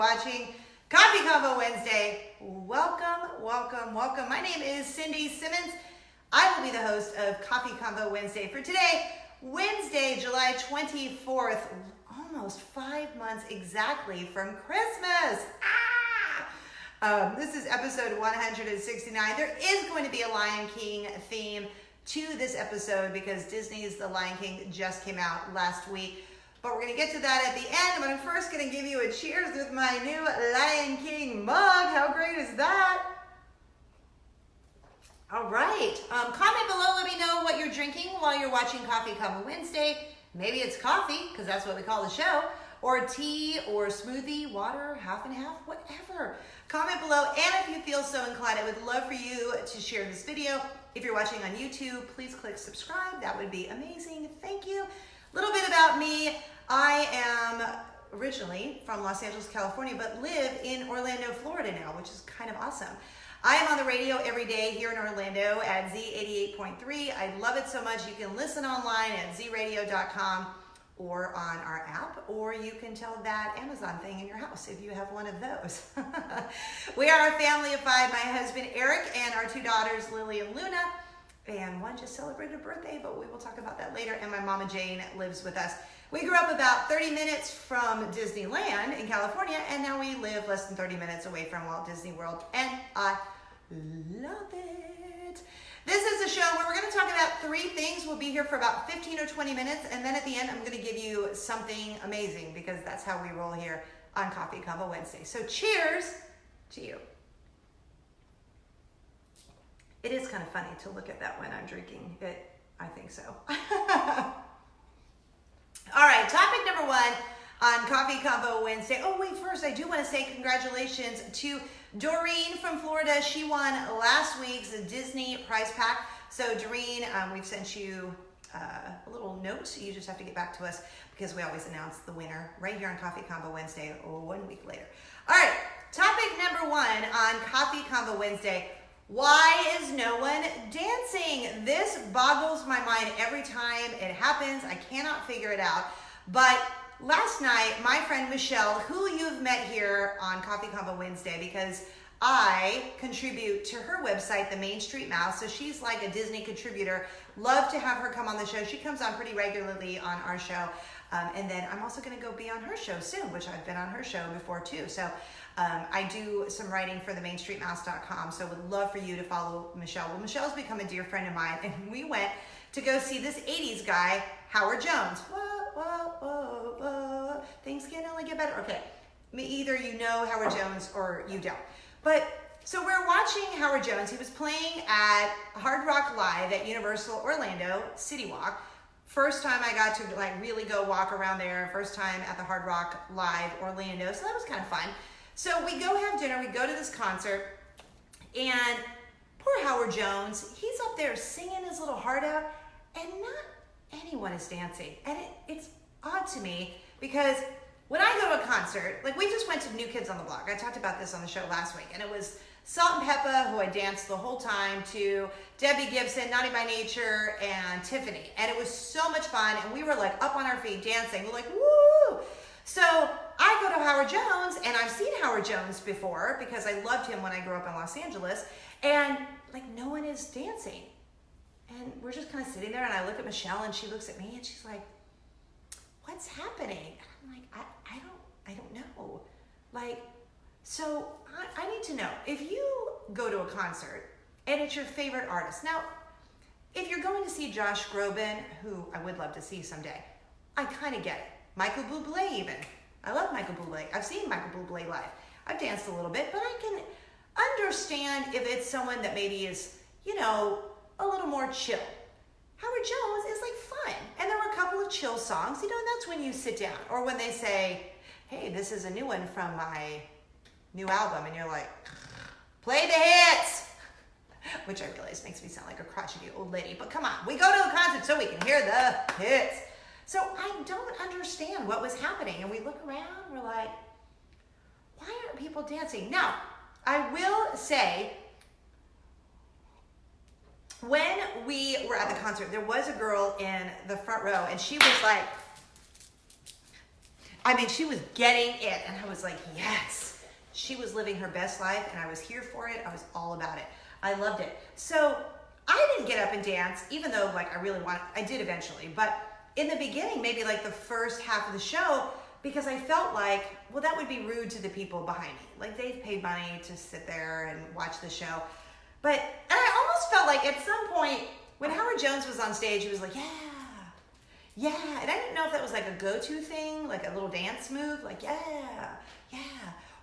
watching Coffee Convo Wednesday. Welcome, welcome, welcome. My name is Cindy Simmons. I will be the host of Coffee Convo Wednesday for today, Wednesday, July 24th, almost 5 months exactly from Christmas. This is episode 169. There is going to be a Lion King theme to this episode because Disney's The Lion King just came out last week. But we're going to get to that at the end. But I'm first going to give you a cheers with my new Lion King mug. How great is that? All right. Comment below. Let me know what you're drinking while you're watching Coffee Convo Wednesday. Maybe it's coffee, because that's what we call the show, or tea, or smoothie, water, half and half, whatever. Comment below. And if you feel so inclined, I would love for you to share this video. If you're watching on YouTube, please click subscribe. That would be amazing. Thank you. A little bit about me. I am originally from Los Angeles, California, but live in Orlando, Florida now, which is kind of awesome. I am on the radio every day here in Orlando at Z88.3. I love it so much. You can listen online at zradio.com or on our app, or you can tell that Amazon thing in your house if you have one of those. We are a family of 5. My husband, Eric, and our 2 daughters, Lily and Luna. And one just celebrated a birthday, but we will talk about that later. And my mama, Jane, lives with us. We grew up about 30 minutes from Disneyland in California, and now we live less than 30 minutes away from Walt Disney World, and I love it. This is a show where we're going to talk about 3 things. We'll be here for about 15 or 20 minutes, and then at the end, I'm going to give you something amazing, because that's how we roll here on Coffee Convo Wednesday. So cheers to you. It is kind of funny to look at that when I'm drinking it. I think so. All right, topic number 1 on Coffee Convo Wednesday. Oh, wait, first, I do want to say congratulations to Doreen from Florida. She won last week's Disney prize pack. So, Doreen, we've sent you a little note. You just have to get back to us because we always announce the winner right here on Coffee Convo Wednesday 1 week later. All right, topic number 1 on Coffee Convo Wednesday. Why is no one dancing? This boggles my mind every time it happens. I cannot figure it out. But last night, my friend Michelle, who you've met here on Coffee Convo Wednesday, because I contribute to her website, The Main Street Mouse, so she's like a Disney contributor. Love to have her come on the show. She comes on pretty regularly on our show. And then I'm also going to go be on her show soon, which I've been on her show before too. So I do some writing for themainstreetmouse.com. So would love for you to follow Michelle. Well, Michelle's become a dear friend of mine, and we went to go see this 80s guy, Howard Jones. Whoa, whoa, whoa, whoa. Things can only get better. Okay. Either you know Howard Jones or you don't. But so we're watching Howard Jones. He was playing at Hard Rock Live at Universal Orlando City Walk. First time I got to really go walk around there. First time at the Hard Rock Live Orlando. So that was kind of fun. So we go have dinner. We go to this concert. And poor Howard Jones, he's up there singing his little heart out. And not anyone is dancing. And it's odd to me because when I go to a concert, like we just went to New Kids on the Block. I talked about this on the show last week. And it was Salt and Peppa, who I danced the whole time to, Debbie Gibson, Naughty by Nature, and Tiffany. And it was so much fun. And we were like up on our feet dancing. We're like, woo! So I go to Howard Jones, and I've seen Howard Jones before because I loved him when I grew up in Los Angeles. And like no one is dancing. And we're just kind of sitting there, and I look at Michelle, and she looks at me, and she's like, what's happening? And I'm like, I don't know. Like, so I need to know, if you go to a concert and it's your favorite artist. Now, if you're going to see Josh Groban, who I would love to see someday, I kind of get it. Michael Bublé even. I love Michael Bublé. I've seen Michael Bublé live. I've danced a little bit, but I can understand if it's someone that maybe is, a little more chill. Howard Jones is like fun. And there were a couple of chill songs, and that's when you sit down. Or when they say, hey, this is a new one from my new album, and you're like, play the hits, which I realize makes me sound like a crotchety old lady, but come on, we go to a concert so we can hear the hits. So I don't understand what was happening, and we look around, we're like, why aren't people dancing? Now, I will say, when we were at the concert, there was a girl in the front row, and she was like, I mean, she was getting it, and I was like, yes. She was living her best life, and I was here for it. I was all about it. I loved it. So I didn't get up and dance, even though like I did eventually, but in the beginning, maybe like the first half of the show, because I felt like, well, that would be rude to the people behind me. Like they've paid money to sit there and watch the show. And I almost felt like at some point when Howard Jones was on stage, he was like, yeah. And I didn't know if that was like a go-to thing, like a little dance move, like, yeah.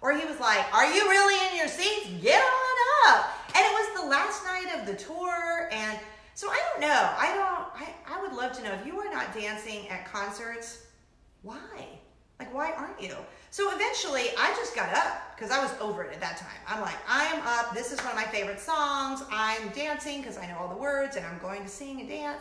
Or he was like, are you really in your seats? Get on up. And it was the last night of the tour. And so I don't know. I would love to know if you are not dancing at concerts, why? Like, why aren't you? So eventually I just got up because I was over it at that time. I'm like, I'm up. This is one of my favorite songs. I'm dancing because I know all the words and I'm going to sing and dance.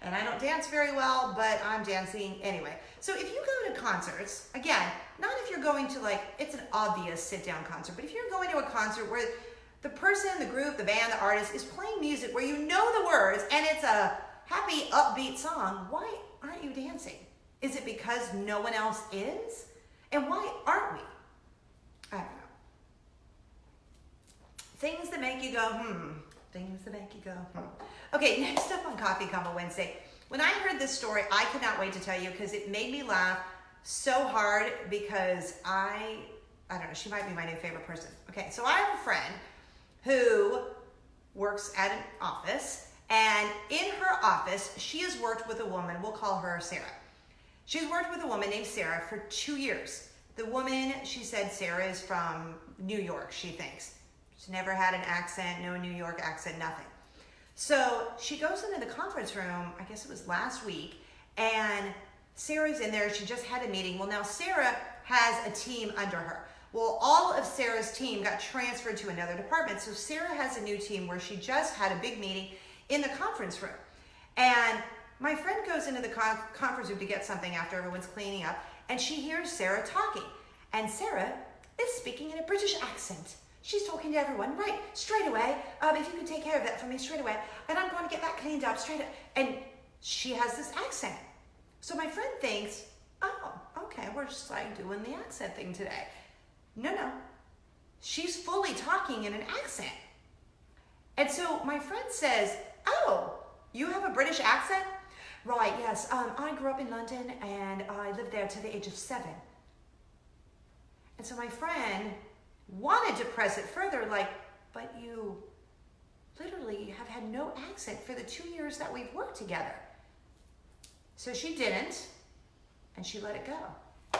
And I don't dance very well, but I'm dancing anyway. So if you go to concerts, again, not if you're going to like, it's an obvious sit-down concert, but if you're going to a concert where the person, the group, the band, the artist is playing music where you know the words and it's a happy, upbeat song, why aren't you dancing? Is it because no one else is? And why aren't we? I don't know. Things that make you go, Things that make you go, Okay, next up on Coffee Convo Wednesday. When I heard this story, I could not wait to tell you because it made me laugh so hard because I don't know, she might be my new favorite person. Okay, so I have a friend who works at an office, and in her office, she has worked with a woman, we'll call her Sarah. She's worked with a woman named Sarah for 2 years. The woman, she said Sarah is from New York, she thinks. She's never had an accent, no New York accent, nothing. So she goes into the conference room, I guess it was last week, and Sarah's in there. She just had a meeting. Well, now Sarah has a team under her. Well, all of Sarah's team got transferred to another department. So Sarah has a new team where she just had a big meeting in the conference room. And my friend goes into the conference room to get something after everyone's cleaning up, and she hears Sarah talking. And Sarah is speaking in a British accent. She's talking to everyone, right, straight away. If you could take care of that for me straight away, and I'm going to get that cleaned up straight up. And she has this accent. So my friend thinks, oh, okay, we're just like doing the accent thing today. No. She's fully talking in an accent. And so my friend says, oh, you have a British accent? Right, yes. I grew up in London and I lived there till the age of 7. And so my friend wanted to press it further, like, but you literally have had no accent for the 2 years that we've worked together. So she didn't, and she let it go.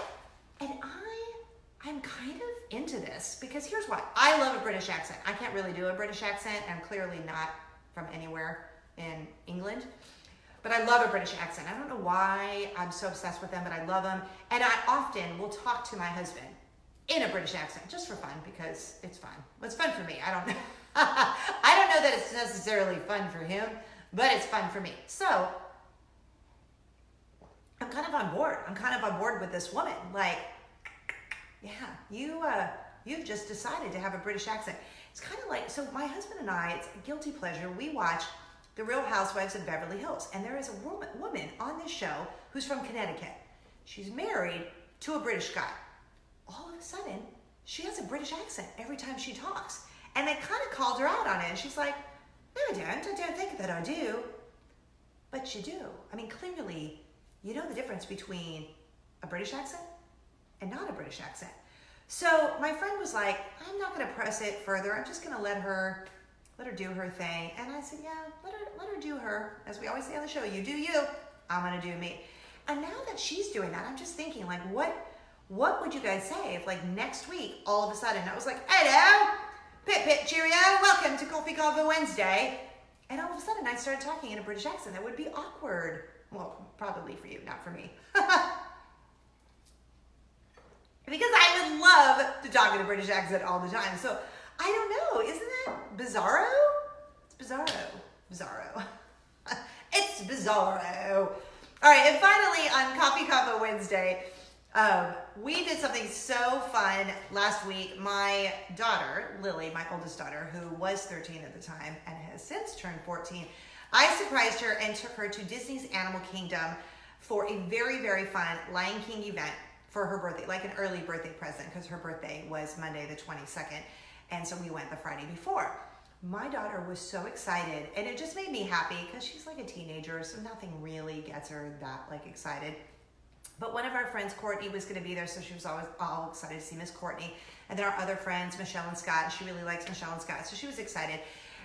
And I'm kind of into this because here's why. I love a British accent. I can't really do a British accent. I'm clearly not from anywhere in England. But I love a British accent. I don't know why I'm so obsessed with them, but I love them. And I often will talk to my husband in a British accent, just for fun, because it's fun. Well, it's fun for me. I don't know. I don't know that it's necessarily fun for him, but it's fun for me. So I'm kind of on board. I'm kind of on board with this woman. Like, yeah, you've just decided to have a British accent. It's kind of like, so my husband and I, it's a guilty pleasure. We watch The Real Housewives of Beverly Hills, and there is a woman on this show who's from Connecticut. She's married to a British guy. All of a sudden, she has a British accent every time she talks. And they kind of called her out on it. And she's like, no, I don't think that I do. But you do. I mean, clearly, you know the difference between a British accent and not a British accent. So my friend was like, I'm not going to press it further. I'm just going to let her do her thing. And I said, yeah, let her do her. As we always say on the show, you do you, I'm going to do me. And now that she's doing that, I'm just thinking, like, what would you guys say if, like, next week, all of a sudden, I was like, hello, pip, cheerio, welcome to Coffee Convo Wednesday. And all of a sudden, I started talking in a British accent. That would be awkward. Well, probably for you, not for me. Because I would love to talk in a British accent all the time. So, I don't know. Isn't that bizarro? It's bizarro. It's bizarro. All right, and finally, on Coffee Convo Wednesday, we did something so fun last week. My daughter, Lily, my oldest daughter, who was 13 at the time and has since turned 14, I surprised her and took her to Disney's Animal Kingdom for a very, very fun Lion King event. for her birthday, like an early birthday present, because her birthday was Monday the 22nd. And so we went the Friday before. My daughter was so excited, and it just made me happy because she's like a teenager, so nothing really gets her that like excited. But one of our friends, Courtney, was going to be there, so she was always all excited to see Miss Courtney. And then our other friends, Michelle and Scott, and she really likes Michelle and Scott, so she was excited.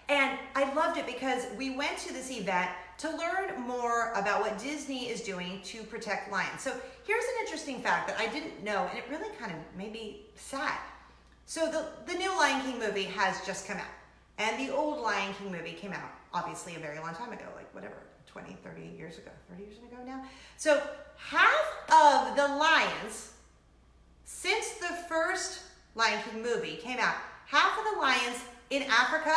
And I loved it because we went to this event to learn more about what Disney is doing to protect lions. So here's an interesting fact that I didn't know, and it really kind of made me sad. So the new Lion King movie has just come out. And the old Lion King movie came out, obviously, a very long time ago, like whatever, 20, 30 years ago, 30 years ago now. So half of the lions, since the first Lion King movie came out, half of the lions in Africa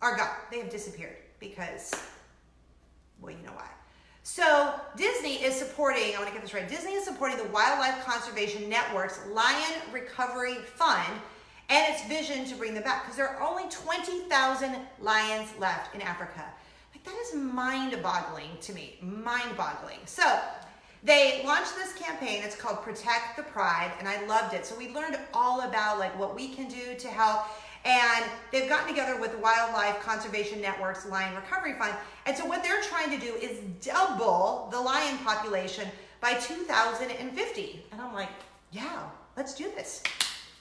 are gone. They have disappeared because, well, you know why. So Disney is supporting, I want to get this right, Disney is supporting the Wildlife Conservation Network's Lion Recovery Fund and its vision to bring them back, because there are only 20,000 lions left in Africa. Like, that is mind-boggling to me, mind-boggling. So they launched this campaign. It's called Protect the Pride, and I loved it. So we learned all about like what we can do to help, and they've gotten together with Wildlife Conservation Network's Lion Recovery Fund, and so what they're trying to do is double the lion population by 2050. And I'm like, yeah, let's do this.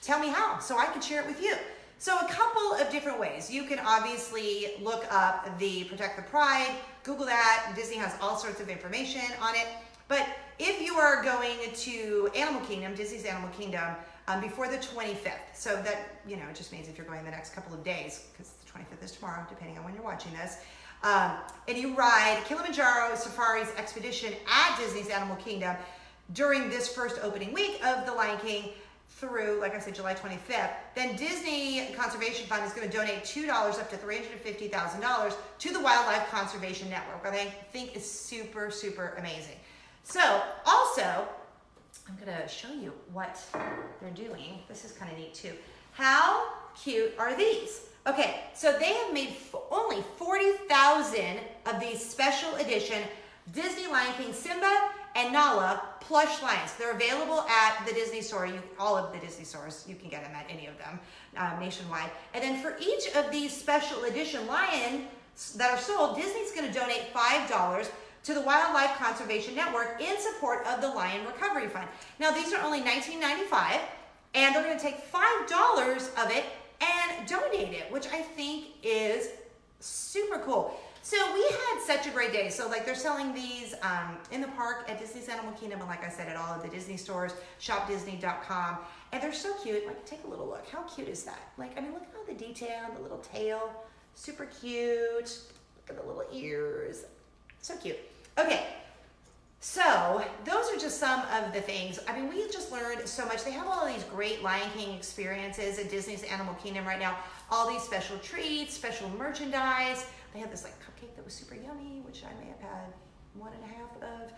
Tell me how, so I can share it with you. So a couple of different ways. You can obviously look up the Protect the Pride, Google that. Disney has all sorts of information on it. But if you are going to Animal Kingdom, Disney's Animal Kingdom, before the 25th, so that, you know, it just means if you're going the next couple of days, because the 25th is tomorrow, depending on when you're watching this, and you ride Kilimanjaro Safari's expedition at Disney's Animal Kingdom during this first opening week of The Lion King, through, like I said, July 25th, then Disney Conservation Fund is going to donate $2 up to $350,000 to the Wildlife Conservation Network, which I think is super, super amazing. So also, I'm going to show you what they're doing. This is kind of neat too. How cute are these? Okay, so they have made only 40,000 of these special edition Disney Lion King Simba and Nala plush lions. They're available at the Disney store, all of the Disney stores. You can get them at any of them nationwide. And then for each of these special edition lions that are sold, Disney's going to donate $5 to the Wildlife Conservation Network in support of the Lion Recovery Fund. Now these are only $19.95, and they're going to take $5 of it and donate it, which I think is super cool. So we had such a great day. So like they're selling these in the park at Disney's Animal Kingdom, and like I said, at all of the Disney stores, shopdisney.com, and they're so cute. Like, take a little look. How cute is that? Like, I mean, look at all the detail, the little tail, super cute. Look at the little ears, so cute. Okay, so those are just some of the things. I mean, we just learned so much. They have all of these great Lion King experiences at Disney's Animal Kingdom right now. All these special treats, special merchandise. They had this like cupcake that was super yummy, which I may have had 1.5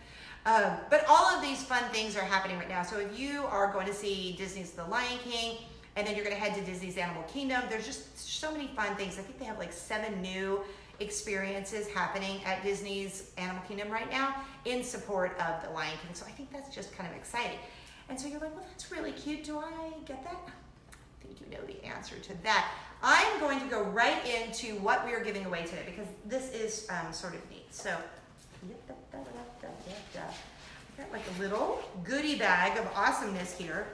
of. But all of these fun things are happening right now. So if you are going to see Disney's The Lion King, and then you're going to head to Disney's Animal Kingdom, there's just so many fun things. I think they have like 7 new experiences happening at Disney's Animal Kingdom right now in support of The Lion King. So I think that's just kind of exciting. And so you're like, well, that's really cute. Do I get that? I think you know the answer to that. I'm going to go right into what we are giving away today, because this is sort of neat. So, I got like a little goodie bag of awesomeness here.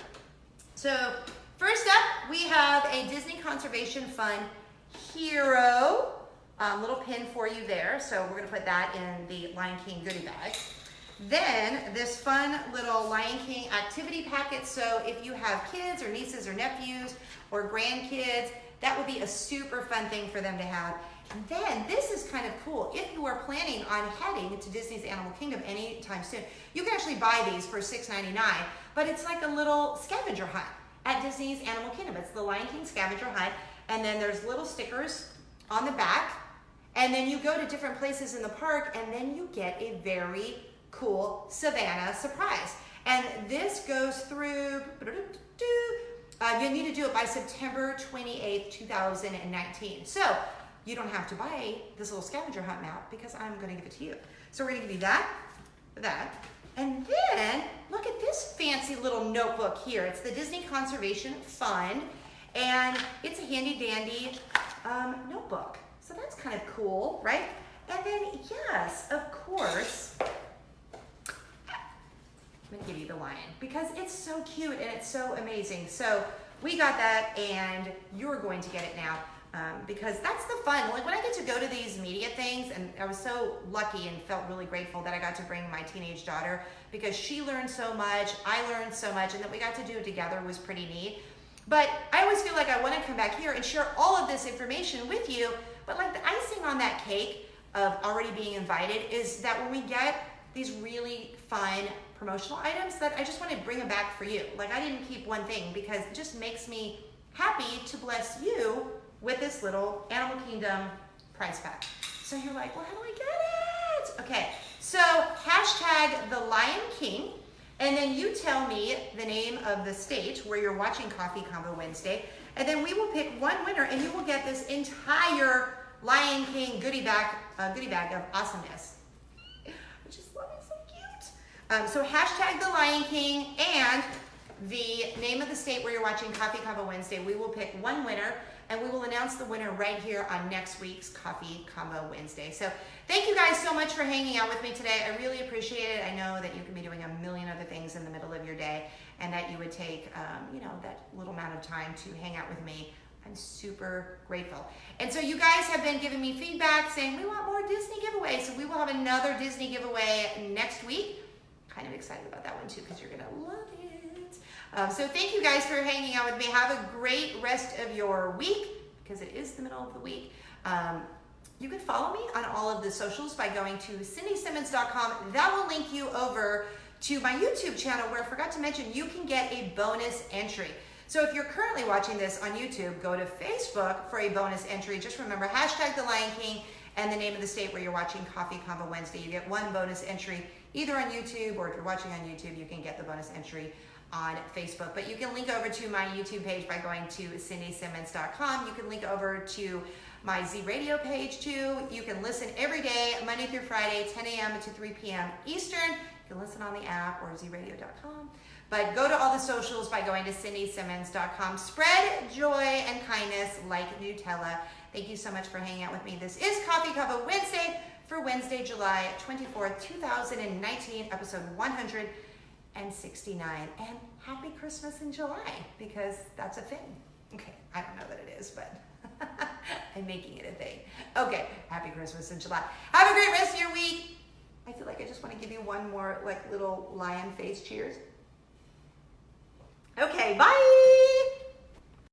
So, first up, we have a Disney Conservation Fund hero little pin for you there. So, we're going to put that in the Lion King goodie bag. Then, this fun little Lion King activity packet. So, if you have kids or nieces or nephews or grandkids, that would be a super fun thing for them to have. And then this is kind of cool. If you are planning on heading to Disney's Animal Kingdom anytime soon, you can actually buy these for $6.99, but it's like a little scavenger hunt at Disney's Animal Kingdom. It's the Lion King scavenger hunt, and then there's little stickers on the back, and then you go to different places in the park, and then you get a very cool Savannah surprise. And this goes through, you need to do it by September 28th, 2019. So you don't have to buy this little scavenger hunt map, because I'm going to give it to you. So we're going to give you that, And then look at this fancy little notebook here. It's the Disney Conservation Fund, and it's a handy dandy notebook. So that's kind of cool, right? And then, yes, of course, I'm gonna give you the lion because it's so cute and it's so amazing. So we got that, and you're going to get it now because that's the fun. Like when I get to go to these media things, and I was so lucky and felt really grateful that I got to bring my teenage daughter because she learned so much, I learned so much, and that we got to do it together was pretty neat. But I always feel like I want to come back here and share all of this information with you, but like the icing on that cake of already being invited is that when we get these really fun promotional items, that I just want to bring them back for you. Like I didn't keep one thing because it just makes me happy to bless you with this little Animal Kingdom prize pack. So you're like, well, how do I get it? Okay, so hashtag the Lion King, and then you tell me the name of the state where you're watching Coffee Convo Wednesday, and then we will pick one winner, and you will get this entire Lion King goodie bag of awesomeness. I just love it, so cute. So hashtag the Lion King and the name of the state where you're watching Coffee Convo Wednesday. We will pick one winner, and we will announce the winner right here on next week's Coffee Convo Wednesday. So thank you guys so much for hanging out with me today. I really appreciate it. I know that you can be doing a million other things in the middle of your day, and that you would take that little amount of time to hang out with me. I'm super grateful. And so you guys have been giving me feedback saying we want more Disney giveaways. So we will have another Disney giveaway next week. Kind of excited about that one too because you're gonna love it. So thank you guys for hanging out with me. Have a great rest of your week because it is the middle of the week. You can follow me on all of the socials by going to cindysimmons.com. That will link you over to my YouTube channel where I forgot to mention you can get a bonus entry. So if you're currently watching this on YouTube, go to Facebook for a bonus entry. Just remember, hashtag the Lion King and the name of the state where you're watching Coffee Convo Wednesday. You get one bonus entry either on YouTube, or if you're watching on YouTube, you can get the bonus entry on Facebook. But you can link over to my YouTube page by going to cindysimmons.com. You can link over to my Z Radio page too. You can listen every day, Monday through Friday, 10 a.m. to 3 p.m. Eastern. You can listen on the app or zradio.com. But go to all the socials by going to cindysimmons.com. Spread joy and kindness like Nutella. Thank you so much for hanging out with me. This is Coffee Convo Wednesday for Wednesday, July 24th, 2019, episode 169. And happy Christmas in July, because that's a thing. Okay, I don't know that it is, but I'm making it a thing. Okay, happy Christmas in July. Have a great rest of your week. I feel like I just want to give you one more little lion face cheers. Okay, bye.